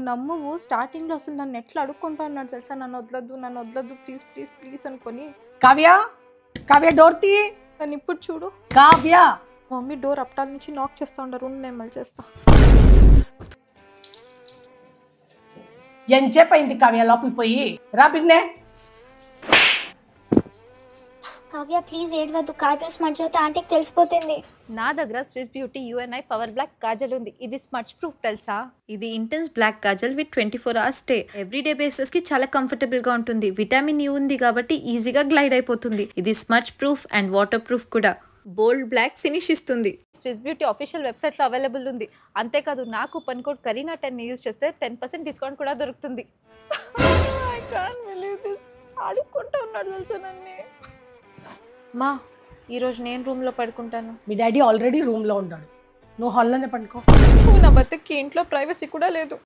నువ్వు నమ్మువు స్టార్టింగ్లో అసలు నన్ను ఎట్లా అడుక్కుంటా అన్నాడు తెలుసా, నన్ను వదలద్దు ప్లీజ్ ప్లీజ్ ప్లీజ్ అనుకొని. కావ్య డోర్ తీ. కానీ ఇప్పుడు చూడు కావ్య, మమ్మీ డోర్ అప్టాల నుంచి నాక్ చేస్తా ఉండరు, నేను మళ్ళీ చేస్తా. ఎంతసేపు అయింది కావ్య లోపలికి పోయి రా బిన్నే. కావ్య ప్లీజ్ ఏడవద్దు, కాజల్ స్మర్ట్ జ్యోతి ఆంటీకి తెలిసిపోతుంది. నా దగ్గర Swiss Beauty UNI power black kajal ఉంది. ఇది స్మచ్ ప్రూఫ్ తెలుసా. ఇది intense black kajal with 24 hours stay. Everyday basis కి చాలా కంఫర్టబుల్ గా ఉంటుంది. విటమిన్ E ఉంది కాబట్టి ఈజీగా గ్లైడ్ అయిపోతుంది. ఇది smudge proof and water proof కూడా. బోల్డ్ బ్లాక్ ఫినిష్ ఇస్తుంది. స్విస్ బ్యూటీ ఆఫీషియల్ వెబ్సైట్ లో అవైలబుల్ ఉంది. అంతేకాదు నా కూపన్ కోడ్ కరీనా10 యూజ్ చేస్తే 10% డిస్కౌంట్ కూడా దొరుకుతుంది. I can't believe this. ఆడుకుంటా ఉన్నాడు తెలుసా నన్ను. మా ఈరోజు నేను రూమ్లో పడుకుంటాను. మీ డాడీ ఆల్రెడీ రూమ్లో ఉన్నాడు, నువ్వు హాల్లోనే పడుకో. నా బతుకి ఇంట్లో ప్రైవసీ కూడా లేదు.